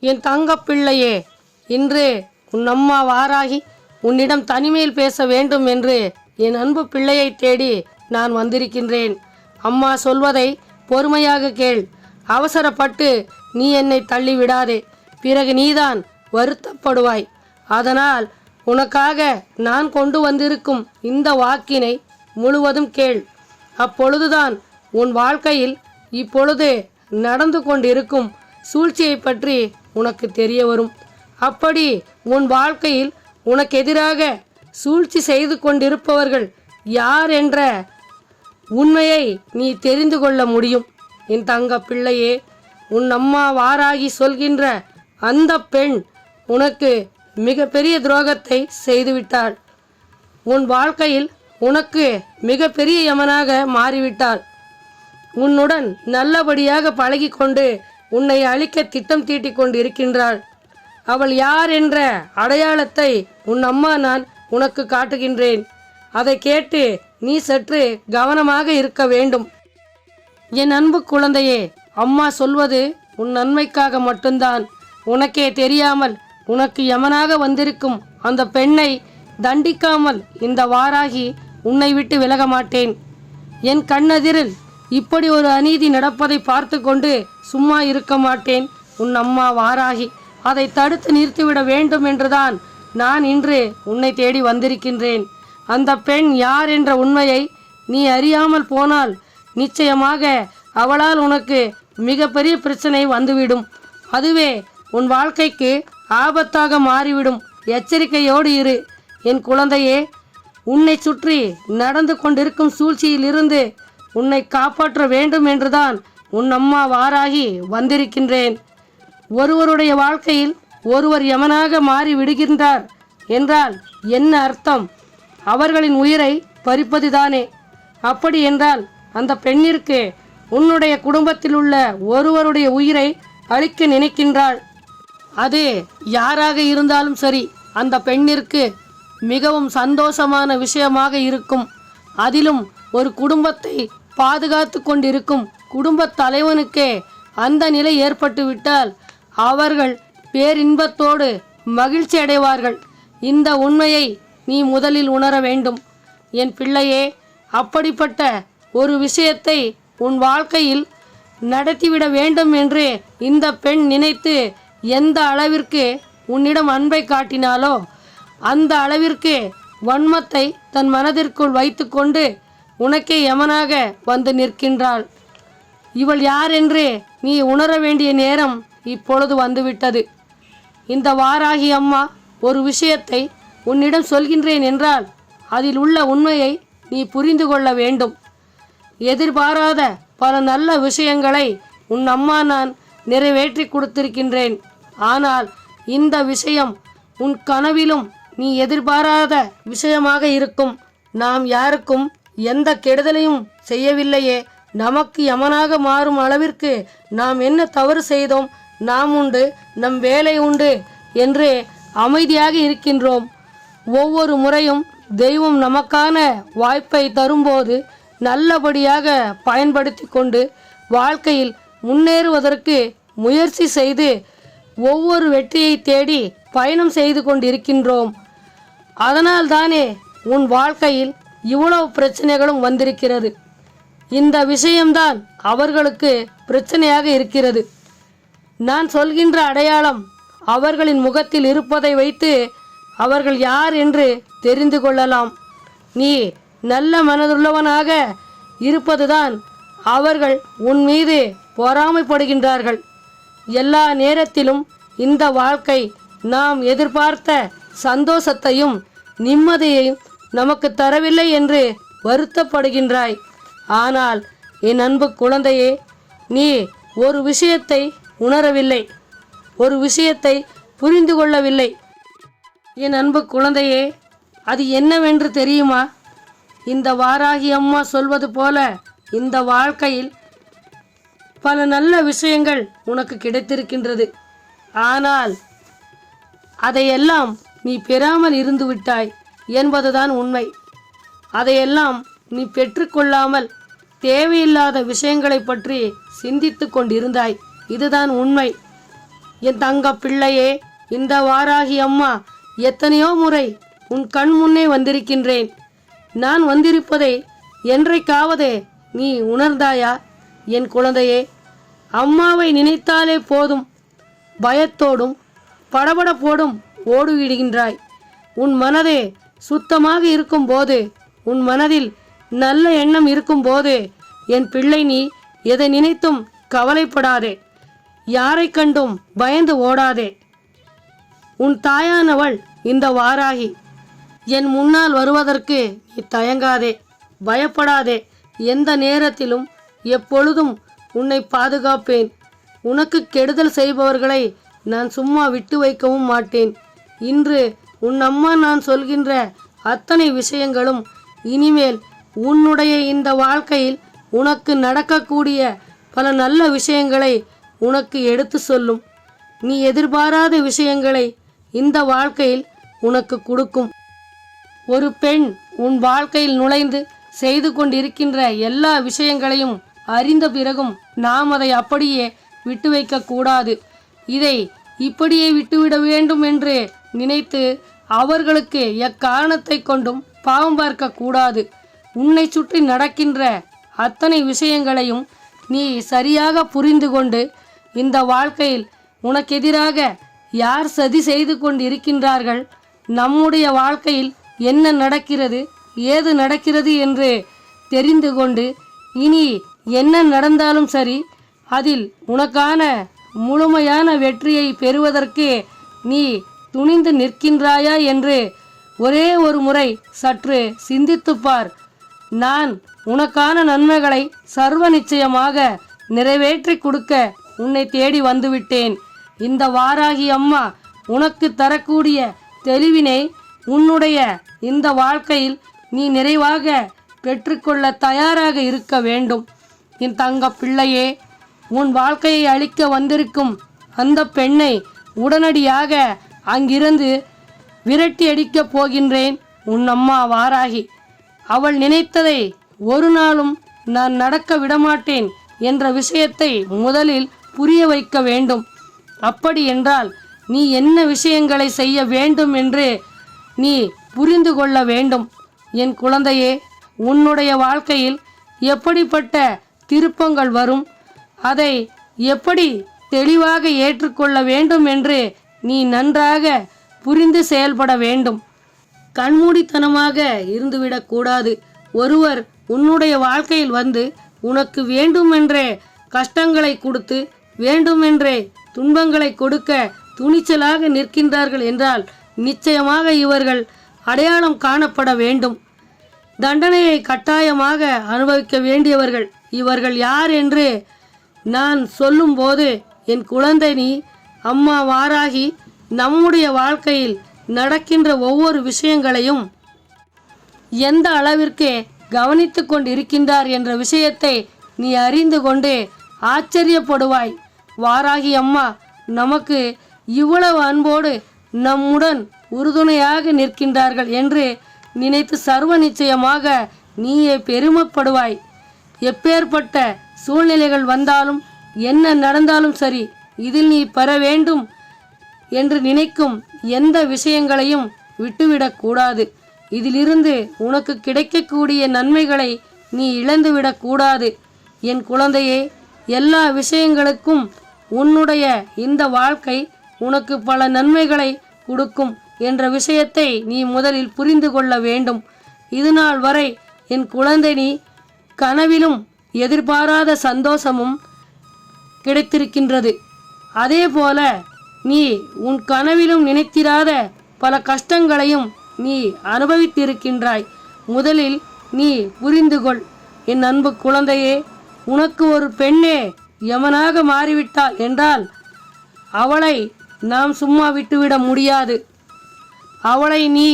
என் தங்கப்பிள்ளையே, இன்று உன் அம்மா வாராகி உன்னிடம் தனிமையில் பேச வேண்டும் என்று என் அன்பு பிள்ளையை தேடி நான் வந்திருக்கின்றேன். அம்மா சொல்வதை பொறுமையாக கேள். அவசரப்பட்டு நீ என்னை தள்ளிவிடாதே, பிறகு நீதான் வருத்தப்படுவாய். அதனால் உனக்காக நான் கொண்டு வந்திருக்கும் இந்த வாக்கினை முழுவதும் கேள். அப்பொழுதுதான் உன் வாழ்க்கையில் இப்பொழுது நடந்து கொண்டிருக்கும் சூழ்ச்சியை பற்றி உனக்கு தெரிய வரும். அப்படி உன் வாழ்க்கையில் உனக்கு எதிராக சூழ்ச்சி செய்து கொண்டிருப்பவர்கள் யார் என்ற உண்மையை நீ தெரிந்து கொள்ள முடியும். என் தங்க பிள்ளையே, உன் அம்மா வாராகி சொல்கின்ற அந்த பெண் உனக்கு மிகப்பெரிய துரோகத்தை செய்துவிட்டாள். உன் வாழ்க்கையில் உனக்கு மிகப்பெரிய யமனாக மாறிவிட்டாள். உன்னுடன் நல்லபடியாக பழகி கொண்டு உன்னை அழிக்க திட்டம் தீட்டிக் கொண்டு இருக்கின்றாள். அவள் யார் என்ற அடையாளத்தை உன் அம்மா நான் உனக்கு காட்டுகின்றேன். அதை கேட்டு நீ சற்று கவனமாக இருக்க வேண்டும். என் அன்பு குழந்தையே, அம்மா சொல்வது உன் நன்மைக்காக மட்டும்தான். உனக்கே தெரியாமல் உனக்கு யமனாக வந்திருக்கும் அந்த பெண்ணை தண்டிக்காமல் இந்த வாராகி உன்னை விட்டு விலக மாட்டேன். என் கண்ணெதிரில் இப்படி ஒரு அநீதி நடப்பதை பார்த்து கொண்டு சும்மா இருக்க மாட்டேன். உன் அம்மா வாராகி அதை தடுத்து நிறுத்திவிட வேண்டும் என்றுதான் நான் இன்று உன்னை தேடி வந்திருக்கின்றேன். அந்த பெண் யார் என்ற உண்மையை நீ அறியாமல் போனால் நிச்சயமாக அவளால் உனக்கு மிகப்பெரிய பிரச்சனை வந்துவிடும். அதுவே உன் வாழ்க்கைக்கு ஆபத்தாக மாறிவிடும். எச்சரிக்கையோடு இரு என் குழந்தையே. உன்னை சுற்றி நடந்து கொண்டிருக்கும் சூழ்ச்சியிலிருந்து உன்னை காப்பாற்ற வேண்டும் என்றுதான் உன் அம்மா வாராகி வந்திருக்கின்றேன். ஒருவருடைய வாழ்க்கையில் ஒருவர் யமனாக மாறி விடுகின்றார் என்றால் என்ன அர்த்தம்? அவர்களின் உயிரை பறிப்பதுதானே. அப்படி என்றால் அந்த பெண்ணிற்கு உன்னுடைய குடும்பத்தில் உள்ள ஒருவருடைய உயிரை அழிக்க நினைக்கின்றாள். அது யாராக இருந்தாலும் சரி, அந்த பெண்ணிற்கு மிகவும் சந்தோஷமான விஷயமாக இருக்கும். அதிலும் ஒரு குடும்பத்தை பாதுகாத்து கொண்டிருக்கும் குடும்ப தலைவனுக்கே அந்த நிலை ஏற்பட்டுவிட்டால் அவர்கள் பேரின்பத்தோடு மகிழ்ச்சி அடைவார்கள். இந்த உண்மையை நீ முதலில் உணர வேண்டும் என் பிள்ளையே. அப்படிப்பட்ட ஒரு விஷயத்தை உன் வாழ்க்கையில் நடத்திவிட வேண்டும் என்று இந்த பெண் நினைத்து எந்த அளவிற்கு உன்னிடம் அன்பை காட்டினாலோ அந்த அளவிற்கு வன்மத்தை தன் மனதிற்குள் வைத்து கொண்டு உனக்கே யமனாக வந்து நிற்கின்றாள். இவள் யார் என்று நீ உணர வேண்டிய நேரம் இப்பொழுது வந்துவிட்டது. இந்த வாராகி அம்மா ஒரு விஷயத்தை உன்னிடம் சொல்கின்றேன் என்றால் அதில் உள்ள உண்மையை நீ புரிந்து கொள்ள வேண்டும். எதிர்பாராத பல நல்ல விஷயங்களை உன் அம்மா நான் நிறைவேற்றி கொடுத்திருக்கின்றேன். ஆனால் இந்த விஷயம் உன் கனவிலும் நீ எதிர்பாராத விஷயமாக இருக்கும். நாம் யாருக்கும் எந்த கெடுதலையும் செய்யவில்லையே, நமக்கு யமனாக மாறும் அளவிற்கு நாம் என்ன தவறு செய்தோம்? நாம் உண்டு, நம் வேலை உண்டு என்று அமைதியாக இருக்கின்றோம். ஒவ்வொரு முறையும் தெய்வம் நமக்கான வாய்ப்பை தரும்போது நல்லபடியாக பயன்படுத்தி கொண்டு வாழ்க்கையில் முன்னேறுவதற்கு முயற்சி செய்து ஒவ்வொரு வெற்றியை தேடி பயணம் செய்து கொண்டிருக்கின்றோம். அதனால் தானே உன் வாழ்க்கையில் இவ்வளவு பிரச்சனைகளும் வந்திருக்கிறது. இந்த விஷயம்தான் அவர்களுக்கு பிரச்சனையாக இருக்கிறது. நான் சொல்கின்ற அடையாளம் அவர்களின் முகத்தில் இருப்பதை வைத்து அவர்கள் யார் என்று தெரிந்து கொள்ளலாம். நீ நல்ல மனதுள்ளவனாக இருப்பதுதான் அவர்கள் உன் மீது பொறாமைப்படுகின்றார்கள். எல்லா நேரத்திலும் இந்த வாழ்க்கை நாம் எதிர்பார்த்த சந்தோஷத்தையும் நிம்மதியையும் நமக்கு தரவில்லை என்று வருத்தப்படுகின்றாய். ஆனால் என் அன்பு குழந்தையே, நீ ஒரு விஷயத்தை உணரவில்லை, ஒரு விஷயத்தை புரிந்து கொள்ளவில்லை. என் அன்பு குழந்தையே, அது என்னவென்று தெரியுமா? இந்த வாராகி அம்மா சொல்வது போல இந்த வாழ்க்கையில் பல நல்ல விஷயங்கள் உனக்கு கிடைத்திருக்கின்றது. ஆனால் அதையெல்லாம் நீ பெறாமல் இருந்து விட்டாய் என்பதுதான் உண்மை. அதையெல்லாம் நீ பெற்றுக்கொள்ளாமல் தேவையில்லாத விஷயங்களை பற்றி சிந்தித்து கொண்டிருந்தாய். இதுதான் உண்மை. என் தங்க பிள்ளையே, இந்த வாராகி அம்மா எத்தனையோ முறை உன் கண் முன்னே வந்திருக்கின்றேன். நான் வந்திருப்பதை என்றைக்காவது நீ உணர்ந்தாயா? என் குழந்தையே, அம்மாவை நினைத்தாலே போதும் பயத்தோடும் படபடப்போடும் ஓடிவிடுகின்றாய். உன் மனதே சுத்தமாக இருக்கும்போது, உன் மனதில் நல்ல எண்ணம் இருக்கும்போது, என் பிள்ளை, நீ எதை நினைத்தும் கவலைப்படாதே. யாரை கண்டும் பயந்து ஓடாதே. உன் தாயானவள் இந்த வாராகி. என் முன்னால் வருவதற்கு நீ தயங்காதே, பயப்படாதே. எந்த நேரத்திலும் எப்பொழுதும் உன்னை பாதுகாப்பேன். உனக்கு கெடுதல் செய்பவர்களை நான் சும்மா விட்டு வைக்கவும் மாட்டேன். இன்று உன் அம்மா நான் சொல்கின்ற அத்தனை விஷயங்களும் இனிமேல் உன்னுடைய இந்த வாழ்க்கையில் உனக்கு நடக்கக்கூடிய பல நல்ல விஷயங்களை உனக்கு எடுத்து சொல்லும். நீ எதிர்பாராத விஷயங்களை இந்த வாழ்க்கையில் உனக்கு கொடுக்கும். ஒரு பெண் உன் வாழ்க்கையில் நுழைந்து செய்து கொண்டிருக்கின்ற எல்லா விஷயங்களையும் அறிந்த பிறகும் நாம் அதை அப்படியே விட்டு வைக்க கூடாது. இதை இப்படியே விட்டுவிட வேண்டும் என்று நினைத்து அவர்களுக்கு எக்காரணத்தை கொண்டும் பாவம் பார்க்க கூடாது. உன்னை சுற்றி நடக்கின்ற அத்தனை விஷயங்களையும் நீ சரியாக புரிந்து கொண்டு, இந்த வாழ்க்கையில் உனக்கு எதிராக யார் சதி செய்து கொண்டு இருக்கின்றார்கள், நம்முடைய வாழ்க்கையில் என்ன நடக்கிறது, ஏது நடக்கிறது என்று தெரிந்து கொண்டு, இனி என்ன நடந்தாலும் சரி, அதில் உனக்கான முழுமையான வெற்றியை பெறுவதற்கு நீ துணிந்து நிற்கின்றாயா என்று ஒரே ஒரு முறை சற்று சிந்தித்துப்பார். நான் உனக்கான நன்மைகளை சர்வ நிச்சயமாக நிறைவேற்றி கொடுக்க உன்னை தேடி வந்துவிட்டேன். இந்த வாராகி அம்மா உனக்கு தரக்கூடிய தெளிவினை உன்னுடைய இந்த வாழ்க்கையில் நீ நிறைவாக பெற்றுக்கொள்ள தயாராக இருக்க வேண்டும். என் தங்க பிள்ளையே, உன் வாழ்க்கையை அழிக்க வந்திருக்கும் அந்த பெண்ணை உடனடியாக அங்கிருந்து விரட்டி அடிக்கப் போகின்றேன். உன் அம்மா வாராகி. அவள் நினைத்ததை ஒரு நாளும் நான் நடக்க விடமாட்டேன் என்ற விஷயத்தை முதலில் புரிய வைக்க வேண்டும். அப்படி என்றால் நீ என்ன விஷயங்களை செய்ய வேண்டும் என்று நீ புரிந்து கொள்ள வேண்டும். என் குழந்தையே, உன்னுடைய வாழ்க்கையில் எப்படிப்பட்ட திருப்பங்கள் வரும், அதை எப்படி தெளிவாக ஏற்றுக்கொள்ள வேண்டும் என்று நீ நன்றாக புரிந்து செயல்பட வேண்டும். கண்மூடித்தனமாக இருந்துவிடக்கூடாது. ஒருவர் உன்னுடைய வாழ்க்கையில் வந்து உனக்கு வேண்டுமென்றே கஷ்டங்களை கொடுத்து, வேண்டுமென்றே துன்பங்களை கொடுக்க துணிச்சலாக நிற்கின்றார்கள் என்றால் நிச்சயமாக இவர்கள் அடையாளம் காணப்பட வேண்டும். தண்டனையை கட்டாயமாக அனுபவிக்க வேண்டியவர்கள். இவர்கள் யார் என்று நான் சொல்லும்போது, என் குழந்தை, நீ அம்மா வாராகி நம்முடைய வாழ்க்கையில் நடக்கின்ற ஒவ்வொரு விஷயங்களையும் எந்த அளவிற்கு கவனித்து கொண்டிருக்கின்றார் என்ற விஷயத்தை நீ அறிந்து கொண்டு ஆச்சரியப்படுவாய். வாராகி அம்மா நமக்கு இவ்வளவு அன்போடு நம்முடன் உறுதுணையாக நிற்கின்றார்கள் என்று நினைத்து சர்வ நிச்சயமாக நீயே பெருமைப்படுவாய். எப்பேற்பட்ட சூழ்நிலைகள் வந்தாலும் என்ன நடந்தாலும் சரி, இதில் நீ பெற வேண்டும் என்று நினைக்கும் எந்த விஷயங்களையும் விட்டுவிடக்கூடாது. இதிலிருந்து உனக்கு கிடைக்கக்கூடிய நன்மைகளை நீ இழந்துவிடக்கூடாது. என் குழந்தையே, எல்லா விஷயங்களுக்கும் உன்னுடைய இந்த வாழ்க்கை உனக்கு பல நன்மைகளை கொடுக்கும் என்ற விஷயத்தை நீ முதலில் புரிந்து கொள்ள வேண்டும். இதுநாள் வரை என் குழந்தை, நீ கனவிலும் எதிர்பாராத சந்தோஷமும் கிடைத்திருக்கின்றது. அதே போல நீ உன் கனவிலும் நினைத்திராத பல கஷ்டங்களையும் நீ அனுபவித்திருக்கின்றாய். முதலில் நீ புரிந்து கொள் என் அன்பு குழந்தையே. உனக்கு ஒரு பெண்ணே யமனாக மாறிவிட்டாள் என்றால் அவளை நாம் சும்மா விட்டுவிட முடியாது. அவளை நீ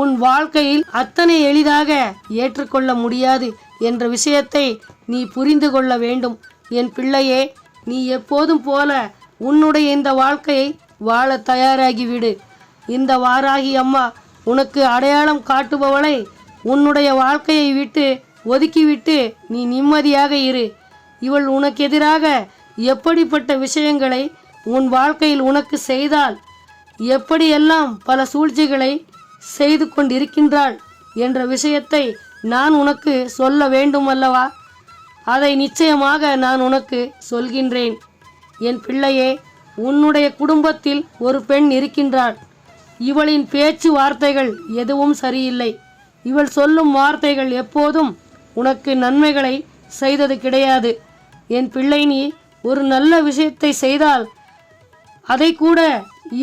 உன் வாழ்க்கையில் அத்தனை எளிதாக ஏற்றுக்கொள்ள முடியாது என்ற விஷயத்தை நீ புரிந்து கொள்ள வேண்டும். என் பிள்ளையே, நீ எப்போதும் போல உன்னுடைய இந்த வாழ்க்கையை வாழ தயாராகிவிடு. இந்த வாராகி அம்மா உனக்கு அடையாளம் காட்டுபவளை உன்னுடைய வாழ்க்கையை விட்டு ஒதுக்கிவிட்டு நீ நிம்மதியாக இரு. இவள் உனக்கு எதிராக எப்படிப்பட்ட விஷயங்களை உன் வாழ்க்கையில் உனக்கு செய்தால் எப்படியெல்லாம் பல சூழ்ச்சிகளை செய்து கொண்டிருக்கின்றாள் என்ற விஷயத்தை நான் உனக்கு சொல்ல வேண்டும் அல்லவா? அதை நிச்சயமாக நான் உனக்கு சொல்கின்றேன். என் பிள்ளையே, உன்னுடைய குடும்பத்தில் ஒரு பெண் இருக்கின்றாள். இவளின் பேச்சு வார்த்தைகள் எதுவும் சரியில்லை. இவள் சொல்லும் வார்த்தைகள் எப்போதும் உனக்கு நன்மைகளை செய்தது கிடையாது. என் பிள்ளை, நீ ஒரு நல்ல விஷயத்தை செய்தால் அதை கூட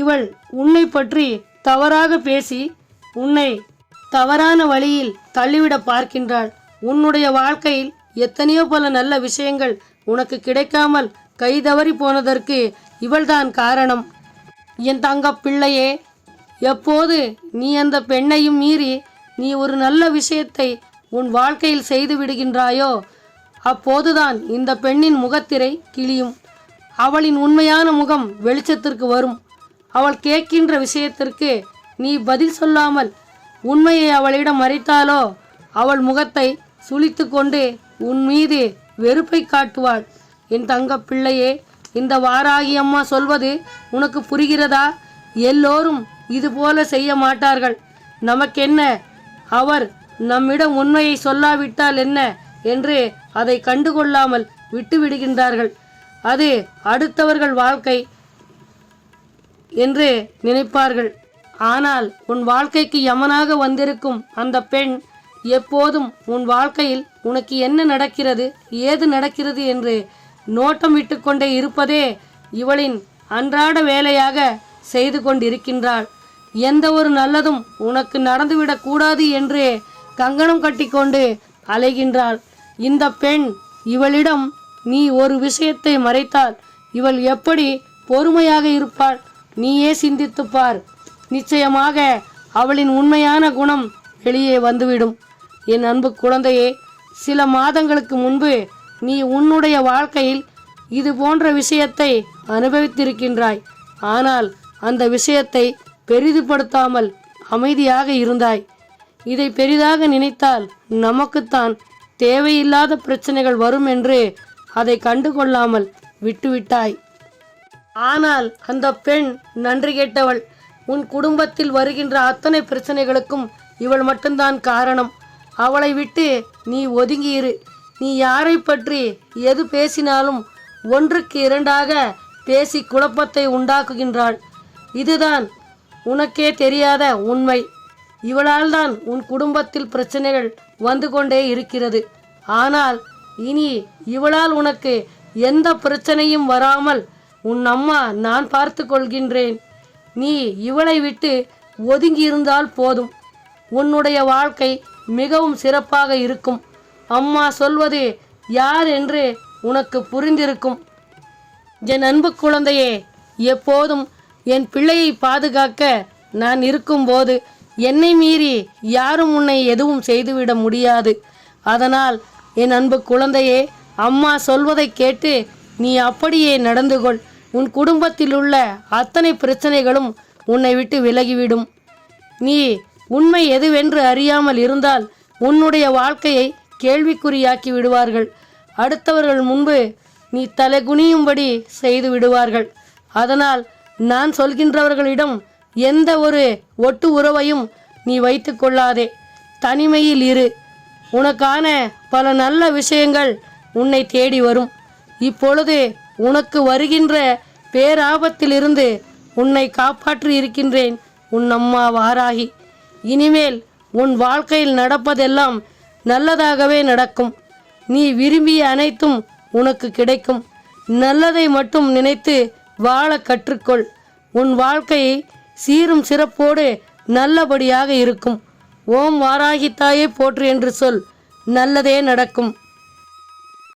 இவள் உன்னை பற்றி தவறாக பேசி உன்னை தவறான வழியில் தள்ளிவிட பார்க்கின்றாள். உன்னுடைய வாழ்க்கையில் எத்தனையோ பல நல்ல விஷயங்கள் உனக்கு கிடைக்காமல் கைதவறி போனதற்கு இவள்தான் காரணம். என் தங்க பிள்ளையே, எப்போது நீ அந்த பெண்ணையும் மீறி நீ ஒரு நல்ல விஷயத்தை உன் வாழ்க்கையில் செய்து விடுகின்றாயோ அப்போதுதான் இந்த பெண்ணின் முகத்திரை கிழியும். அவளின் உண்மையான முகம் வெளிச்சத்திற்கு வரும். அவள் கேட்கின்ற விஷயத்திற்கு நீ பதில் சொல்லாமல் உண்மையை அவளிடம் மறைத்தாலோ அவள் முகத்தை சுளித்து கொண்டு உன் மீது வெறுப்பை காட்டுவாள். என் தங்க பிள்ளையே, இந்த வாராகி அம்மா சொல்வது உனக்கு புரிகிறதா? எல்லோரும் இது போல செய்ய மாட்டார்கள். நமக்கென்ன, அவர் நம்மிடம் உண்மையை சொல்லாவிட்டால் என்ன என்று அதை கண்டுகொள்ளாமல் விட்டு விடுகின்றார்கள். அது அடுத்தவர்கள் வாழ்க்கை என்று நினைப்பார்கள். ஆனால் உன் வாழ்க்கைக்கு யமனாக வந்திருக்கும் அந்த பெண் எப்போதும் உன் வாழ்க்கையில் உனக்கு என்ன நடக்கிறது, ஏது நடக்கிறது என்று நோட்டம் விட்டு கொண்டே இருப்பதே இவளின் அன்றாட வேலையாக செய்து கொண்டிருக்கின்றாள். எந்த ஒரு நல்லதும் உனக்கு நடந்துவிடக் கூடாது என்று கங்கணம் கட்டிக்கொண்டு அலைகின்றாள். இந்த பெண், இவளிடம் நீ ஒரு விஷயத்தை மறைத்தால் இவள் எப்படி பொறுமையாக இருப்பாள்? நீயே சிந்தித்துப்பார். நிச்சயமாக அவளின் உண்மையான குணம் வெளியே வந்துவிடும். என் அன்பு குழந்தையே, சில மாதங்களுக்கு முன்பு நீ உன்னுடைய வாழ்க்கையில் இது போன்ற விஷயத்தை அனுபவித்திருக்கின்றாய். ஆனால் அந்த விஷயத்தை பெரிதுபடுத்தாமல் அமைதியாக இருந்தாய். இதை பெரிதாக நினைத்தால் நமக்குத்தான் தேவையில்லாத பிரச்சனைகள் வரும் என்று அதை கண்டுகொள்ளாமல் விட்டுவிட்டாய். ஆனால் அந்த பெண் நன்றி கேட்டவள். உன் குடும்பத்தில் வருகின்ற அத்தனை பிரச்சனைகளுக்கும் இவள் மட்டும்தான் காரணம். அவளை விட்டு நீ ஒதுங்கியிரு. நீ யாரை பற்றி எது பேசினாலும் ஒன்றுக்கு இரண்டாக பேசி குழப்பத்தை உண்டாக்குகின்றாள். இதுதான் உனக்கே தெரியாத உண்மை. இவளால் தான் உன் குடும்பத்தில் பிரச்சனைகள் வந்து கொண்டே இருக்கிறது. ஆனால் இனி இவளால் உனக்கு எந்த பிரச்சனையும் வராமல் உன் அம்மா நான் பார்த்து கொள்கின்றேன். நீ இவளை விட்டு ஒதுங்கி இருந்தால் போதும். உன்னுடைய வாழ்க்கை மிகவும் சிறப்பாக இருக்கும். அம்மா சொல்வது யார் என்று உனக்கு புரிந்திருக்கும். என் அன்பு குழந்தையே, எப்போதும் என் பிள்ளையை பாதுகாக்க நான் இருக்கும்போது என்னை மீறி யாரும் உன்னை எதுவும் செய்துவிட முடியாது. அதனால் என் அன்பு குழந்தையே, அம்மா சொல்வதை கேட்டு நீ அப்படியே நடந்து கொள். உன் குடும்பத்தில் உள்ள அத்தனை பிரச்சனைகளும் உன்னை விட்டு விலகிவிடும். நீ உண்மை எதுவென்று அறியாமல் இருந்தால் உன்னுடைய வாழ்க்கையை கேள்விக்குறியாக்கி விடுவார்கள். அடுத்தவர்கள் முன்பு நீ தலைகுனியும்படி செய்து விடுவார்கள். அதனால் நான் சொல்கின்றவர்களிடம் எந்த ஒரு ஒட்டு உறவையும் நீ வைத்து கொள்ளாதே. தனிமையில் இரு. உனக்கான பல நல்ல விஷயங்கள் உன்னை தேடி வரும். இப்பொழுது உனக்கு வருகின்ற பேராபத்திலிருந்து உன்னை காப்பாற்றி இருக்கின்றேன் உன் அம்மா வாராகி. இனிமேல் உன் வாழ்க்கையில் நடப்பதெல்லாம் நல்லதாகவே நடக்கும். நீ விரும்பிய அனைத்தும் உனக்கு கிடைக்கும். நல்லதை மட்டும் நினைத்து வாழ கற்றுக்கொள். உன் வாழ்க்கையை சீரும் சிறப்போடு நல்லபடியாக இருக்கும். ஓம் வாராகி தாயே போற்று என்று சொல். நல்லதே நடக்கும்.